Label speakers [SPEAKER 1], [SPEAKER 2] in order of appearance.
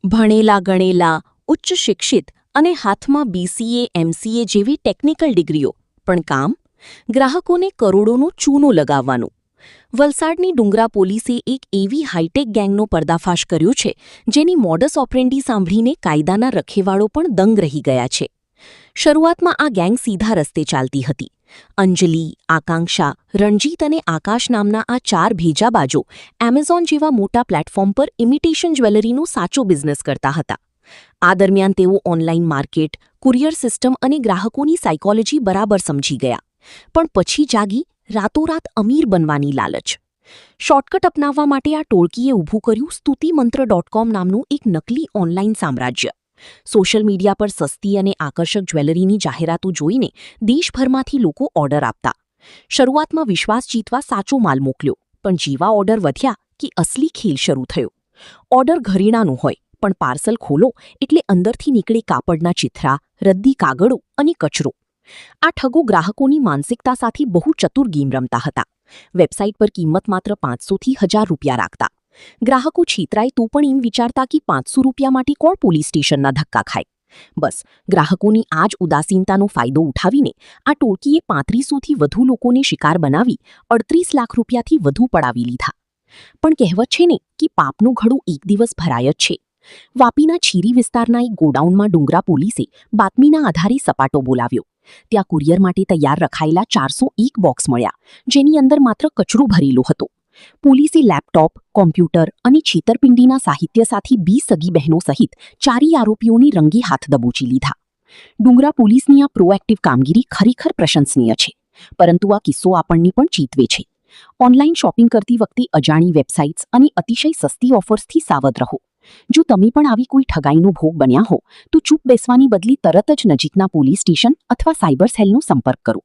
[SPEAKER 1] ભણેલા ગણેલા, ઉચ્ચ શિક્ષિત અને હાથમાં બીસીએ એમસીએ જેવી ટેકનિકલ ડિગ્રીઓ, પણ કામ ગ્રાહકોને કરોડોનો ચૂનો લગાવવાનું. વલસાડની ડુંગરા પોલીસે એક એવી હાઈટેક ગેંગનો પર્દાફાશ કર્યો છે જેની મોડસ ઓપરેન્ડી સાંભળીને કાયદાના રખેવાળો પણ દંગ રહી ગયા છે. શરૂઆતમાં આ ગેંગ સીધા રસ્તે ચાલતી હતી. અંજલિ, આકાંક્ષા, રણજીત અને આકાશ નામના આ 4 ભેજાબાજો એમેઝોન જેવા મોટા પ્લેટફોર્મ પર ઇમિટેશન જ્વેલરીનો સાચો બિઝનેસ કરતા હતા. આ દરમિયાન તેઓ ઓનલાઈન માર્કેટ, કુરિયર સિસ્ટમ અને ગ્રાહકોની સાયકોલોજી બરાબર સમજી ગયા. પણ પછી જાગી રાતોરાત અમીર બનવાની લાલચ. શોર્ટકટ અપનાવવા માટે આ ટોળકીએ ઊભું કર્યું સ્તુતિમંત્ર.com નામનું એક નકલી ઓનલાઈન સામ્રાજ્ય. સોશિયલ મીડિયા પર સસ્તી અને આકર્ષક જ્વેલરીની જાહેરાતો જોઈને દેશભરમાંથી લોકો ઓર્ડર આપતા. શરૂઆતમાં વિશ્વાસ જીતવા સાચો માલ મોકલ્યો, પણ જેવા ઓર્ડર વધ્યા કે અસલી ખેલ શરૂ થયો. ઓર્ડર ઘરેણાનો હોય, પણ પાર્સલ ખોલો એટલે અંદરથી નીકળે કાપડના ચિથરા, રદ્દી કાગળો અને કચરો. આ ઠગો ગ્રાહકોની માનસિકતા સાથે બહુ ચતુર ગેમ રમતા હતા. વેબસાઇટ પર કિંમત માત્ર 500 થી 1000 રૂપિયા રાખતા. ગ્રાહકો છેતરાય તો પણ એમ વિચારતા કે 500 રૂપિયા માટે કોણ પોલીસ સ્ટેશનના ધક્કા ખાય. બસ, ગ્રાહકોની આ જ ઉદાસીનતાનો ફાયદો ઉઠાવીને આ ટોળકીએ 3500 થી વધુ લોકોને શિકાર બનાવી 38 લાખ રૂપિયાથી વધુ પડાવી લીધા. પણ કહેવત છે ને કે પાપનું ઘડું એક દિવસ ભરાય જ છે. વાપીના છીરી વિસ્તારના એક ગોડાઉનમાં ડુંગરા પોલીસે બાતમીના આધારે સપાટો બોલાવ્યો. ત્યાં કુરિયર માટે તૈયાર રખાયેલા 401 બોક્સ મળ્યા, જેની અંદર માત્ર કચરો ભરેલો હતો. પોલીસે લેપટોપ, કોમ્પ્યુટર અને છેતરપિંડીના સાહિત્ય સાથે 20 સગી બહેનો સહિત 4 આરોપીઓને રંગે હાથ દબોચી લીધા. ડુંગરા પોલીસની આ પ્રોએક્ટિવ કામગીરી ખરેખર પ્રશંસનીય છે, પરંતુ આ કિસ્સો આપણને પણ ચેતવે છે. ઓનલાઈન શોપિંગ કરતી વખતે અજાણી વેબસાઇટ્સ અને અતિશય સસ્તી ઓફર્સથી સાવધ રહો. જો તમે પણ આવી કોઈ ઠગાઈનો ભોગ બન્યા હો, તો ચૂપ બેસવાની બદલે તરત જ નજીકના પોલીસ સ્ટેશન અથવા સાયબર સેલનો સંપર્ક કરો.